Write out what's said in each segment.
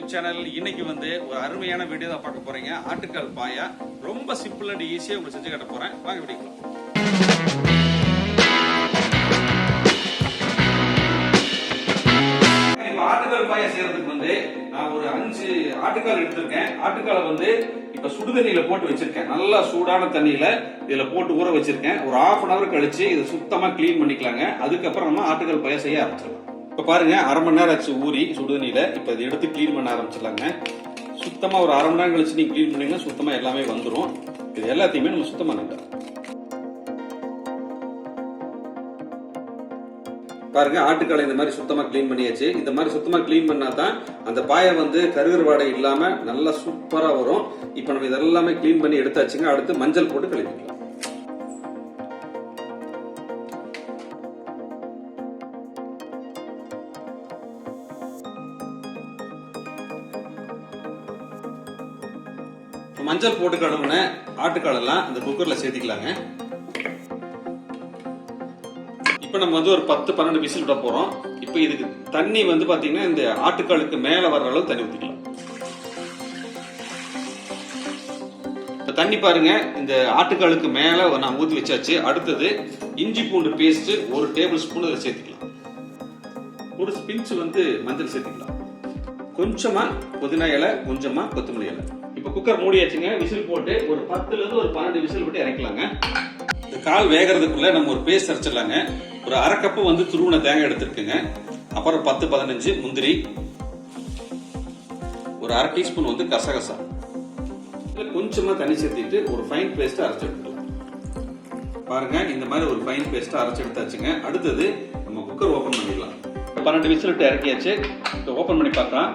YouTube channel. இன்னைக்கு வந்து ஒரு அருமையான வீடியோ தான் பார்க்க போறீங்க. ஆட்டுக்கால் பாயா ரொம்ப சிம்பிள் அண்ட் ஈஸியா உங்களுக்கு செஞ்சு காட்ட போறேன். வாங்க வீடியோக்குள்ள. ஆட்டுக்கால் பாயா செய்யறதுக்கு வந்து நான் ஒரு 5 ஆட்டுக்கால் எடுத்திருக்கேன். ஆட்டுக்காலை வந்து இப்ப சுடுதண்ணியில போட்டு வச்சிருக்கேன். நல்லா சூடான தண்ணியில இதுல போட்டு ஊற வச்சிருக்கேன். ஒரு 1/2 hour கழிச்சு இதை சுத்தமா கிளீன் பண்ணிக்கலாங்க. அதுக்கப்புறம் நம்ம ஆட்டுக்கால் பாயா செய்ய ஆரம்பிச்சிடலாம். இப்ப பாருங்க, 1/2 மணி நேரம் ஆச்சு ஊறி சுடுதண்ணியில. இப்ப இதை எடுத்து கிளீன் பண்ண ஆரம்பிச்சிடலாங்க. சுத்தமா ஒரு 1/2 மணி நேரம் கழிச்சு நீங்க கிளீன் பண்ணீங்கன்னா சுத்தமா எல்லாமே வந்துடும். இது எல்லாத்தையுமே நம்ம சுத்தமா பண்ணிட்டோம். பாருங்க, ஆட்டுக்காலை இந்த மாதிரி சுத்தமா கிளீன் பண்ணியாச்சு. இந்த மாதிரி சுத்தமா கிளீன் பண்ணாதான் அந்த பாயை வந்து கருகரு வாடை இல்லாம நல்லா சூப்பரா வரும். இப்ப நம்ம இதெல்லாமே கிளீன் பண்ணி எடுத்தாச்சுங்க. அடுத்து மஞ்சள் போட்டு கழுவிக்கலாம். மஞ்சள் போட்டு கழுவுன ஆட்டுக்கால் எல்லாம் இந்த குக்கர்ல சேர்த்திக்கலாங்க. இப்ப நம்ம வந்து ஒரு 10-12 விசில் விட போறோம். இப்ப இதுக்கு தண்ணி வந்து பாத்தீங்கன்னா இந்த ஆட்டுக்காலுக்கு மேல வர்ற அளவு தண்ணி ஊத்திக்கலாம். இப்ப தண்ணி பாருங்க, இந்த ஆட்டுக்காலுக்கு மேல நான் ஊத்தி வச்சாச்சு. அடுத்தது இஞ்சி பூண்டு பேஸ்ட் 1 டேபிள் ஸ்பூன் இதை சேர்த்துக்கலாம். ஒரு பிஞ்ச் வந்து மஞ்சள் சேர்த்துக்கலாம். கொஞ்சமா புதினா இலை, கொஞ்சமா கொத்தமல்லி இலை. இப்ப குக்கர் மூடியாச்சுங்க. விசில் போட்டு ஒரு 10 இருந்து ஒரு 12 விசில் விட்டு இறக்கலாங்க. இந்த கால் வேகிறதுக்குள்ள நம்ம ஒரு பேஸ்ட் அரைச்சிடலாங்க. ஒரு 1/2 கப் வந்து துருவன தேங்காய் எடுத்துருக்குங்க. அப்புறம் 10-15 முந்திரி, ஒரு 1/2 டீஸ்பூன் வந்து கசகசா. கொஞ்சமா தண்ணி சேர்த்திட்டு ஒரு ஃபைன் பேஸ்ட் அரைச்சு எடுத்துக்கலாம். பாருங்க, இந்த மாதிரி ஒரு ஃபைன் பேஸ்ட் அரைச்சு எடுத்தாச்சுங்க. அடுத்தது நம்ம குக்கர் ஓபன் பண்ணிடலாம். 12 விசில் விட்டு இறக்கியாச்சு. ஓபன் பண்ணி பார்க்கலாம்.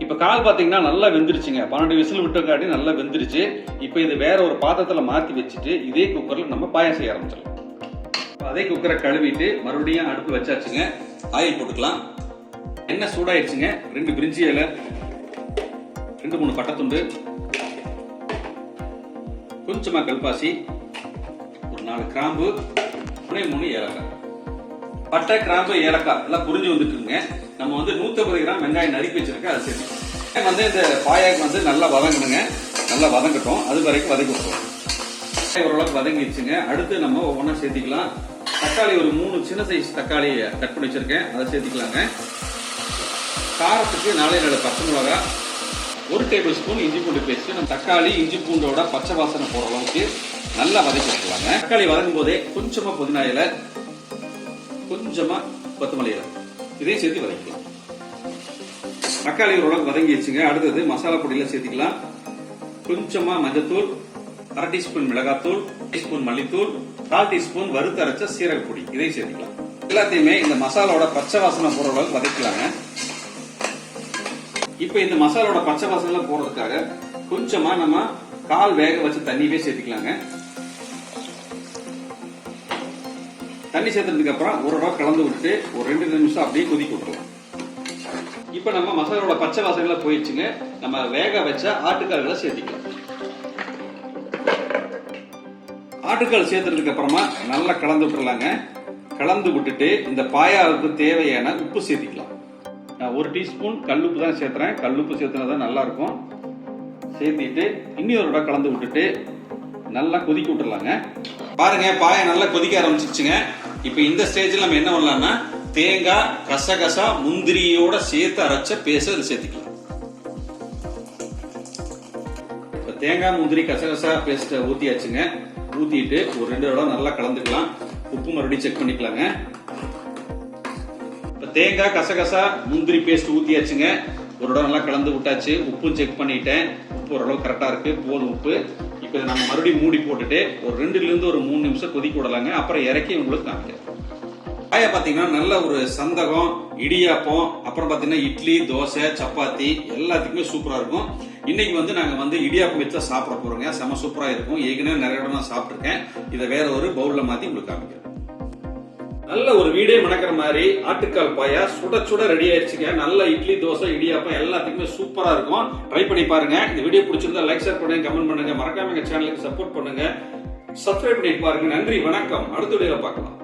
இப்ப கால் பாத்தீங்கன்னா நல்லா வெந்துருச்சுங்க. 12 விசில் விட்டங்காட்டி நல்லா வெந்துருச்சு. இப்ப இது வேற ஒரு பாத்திரத்துல மாத்தி வச்சுட்டு இதே குக்கர்ல நம்ம பாயா செய்ய ஆரம்பிச்சிடலாம். அதே குக்கரை கழுவிட்டு மறுபடியும் அடுப்பு வச்சாச்சுங்க. ஆயில் போட்டுக்கலாம். எண்ணெய் சூடாயிடுச்சுங்க. 2 பிரிஞ்சி இலை, 2-3 பட்டைத்துண்டு, கொஞ்சமா கல்பாசி, ஒரு 4 கிராம்பு, 3 ஏலக்காய். பட்டை, கிராம்பு, ஏலக்காய் எல்லாம் புரிஞ்சு வந்துட்டுருங்க. நம்ம வந்து 150 கிராம் வெங்காயம் நறுக்கி வச்சிருக்கேன். அதை சேர்த்துக்கலாம். வந்து இந்த பாயாக்கு வந்து நல்லா வதங்கணுங்க. நல்லா வதங்கட்டும். அது வரைக்கும் வதக்கி விட்டுருவோம். ஓரளவுக்கு வதங்கிடுச்சுங்க. அடுத்து நம்ம ஒவ்வொன்றா சேர்த்திக்கலாம். தக்காளி ஒரு 3 சின்ன சைஸ் தக்காளி கட் பண்ணி வச்சிருக்கேன். அதை சேர்த்திக்கலாங்க. காரத்துக்கு 4 பச்சை மிளகா, 1 டேபிள் ஸ்பூன் இஞ்சி பூண்டு பேஸ்ட். நம்ம தக்காளி இஞ்சி பூண்டோட பச்சை வாசனை போற அளவுக்கு நல்லா வதக்கி வச்சுக்கலாங்க. தக்காளி வதங்கும் போதே கொஞ்சமா புதினா இலை, கொஞ்சமா கொத்தமல்லி இலை, இதையும் சேர்த்து வதக்கலாம். தக்காளி ஓரளவுக்கு வதங்கிடுச்சுங்க. அடுத்தது மசாலா பொடியில சேர்த்துக்கலாம். கொஞ்சமா மஞ்சத்தூள், 1/2 டீஸ்பூன் மிளகாத்தூள், டீஸ்பூன் மல்லித்தூள், 1/4 டீஸ்பூன் வறுத்து அரைச்ச சீரக பொடி, இதையும் சேர்த்துக்கலாம். எல்லாத்தையுமே இந்த மசாலாவோட பச்சை வாசனை போற அளவுக்கு வதக்கலாங்க. இப்ப இந்த மசாலாவோட பச்சை வாசனை போறதுக்காக கொஞ்சமா நம்ம கால் வேக வச்ச தண்ணியவே சேர்த்துக்கலாங்க. தண்ணி சேர்த்ததுக்கு அப்புறம் ஒரு ரூபா கலந்து விட்டு ஒரு 2 நிமிஷம் அப்படியே கொதிக்க விட்டுருவோம். இப்ப நம்ம மசாலாவோட பச்சை வாசனை போயிடுச்சுங்க. நம்ம வேக வச்ச ஆட்டுக்கால்களை சேர்த்திக்கலாம். ஆட்டுக்கால் சேர்த்ததுக்கு அப்புறமா நல்லா கலந்து விட்டுறலாங்க. கலந்து விட்டுட்டு இந்த பாயாவுக்கு தேவையான உப்பு சேர்த்திக்கலாம். நான் 1 டீஸ்பூன் கல்லுப்பு தான் சேர்த்துறேன். கல்லுப்பு சேர்த்துனதான் நல்லா இருக்கும். சேர்த்திட்டு இன்னொரு கலந்து விட்டுட்டு நல்லா கொதிக்க விட்டுறலாங்க. பாருங்க, பாயா நல்லா கொதிக்க ஆரம்பிச்சிருச்சுங்க. இப்ப இந்த ஸ்டேஜ்ல நம்ம என்ன பண்ணலாம்னா தேங்காய், கசகசா, முந்திரியோட சேர்த்து அரைச்ச பேஸ்ட் அதில் சேர்த்துக்கலாம். இப்ப தேங்காய், முந்திரி, கசகசா பேஸ்ட் ஊத்தியாச்சுங்க. ஊத்திட்டு ஒரு 2 தடவை நல்லா கலந்துக்கலாம். உப்பு மறுபடியும் செக் பண்ணிக்கலாங்க. இப்ப தேங்காய், கசகசா, முந்திரி பேஸ்ட் ஊத்தியாச்சுங்க. ஒரு தடவை நல்லா கலந்து விட்டாச்சு. உப்பும் செக் பண்ணிட்டேன். உப்பு ஓரளவு கரெக்டா இருக்கு, போதும் உப்பு. இப்ப நம்ம மறுபடியும் மூடி போட்டுட்டு ஒரு 2 இருந்து ஒரு 3 நிமிஷம் கொதிக்க விடலாங்க. அப்புறம் இறக்கி உங்களுக்கு காமிக்கிறேன். பாயா பாத்தீங்கன்னா நல்ல ஒரு சந்தகம், இடியாப்பம், அப்புறம் பாத்தீங்கன்னா இட்லி, தோசை, சப்பாத்தி எல்லாத்துக்குமே சூப்பரா இருக்கும். இன்னைக்கு வந்து நாங்க வந்து இடியாப்பம் வச்சா சாப்பிட போறோங்க. செம சூப்பரா இருக்கும். ஏற்கனவே நிறைய இடம் நான் சாப்பிட்டுருக்கேன். இதை வேற ஒரு பவுல்ல மாத்தி உங்களுக்கு காமிக்கிறேன். நல்ல ஒரு வீடே மணக்கிற மாதிரி ஆட்டுக்கால் பாயா சுட சுட ரெடி ஆயிடுச்சுங்க. நல்ல இட்லி, தோசை, இடியாப்பம் எல்லாத்துக்குமே சூப்பரா இருக்கும். ட்ரை பண்ணி பாருங்க. இந்த வீடியோ பிடிச்சிருந்தா லைக், ஷேர் பண்ணுங்க, கமெண்ட் பண்ணுங்க. மறக்காம எங்க சேனலுக்கு சப்போர்ட் பண்ணுங்க. சப்ஸ்கிரைப் பண்ணி பாருங்க. நன்றி, வணக்கம். அடுத்த வீடியோல பார்க்கலாம்.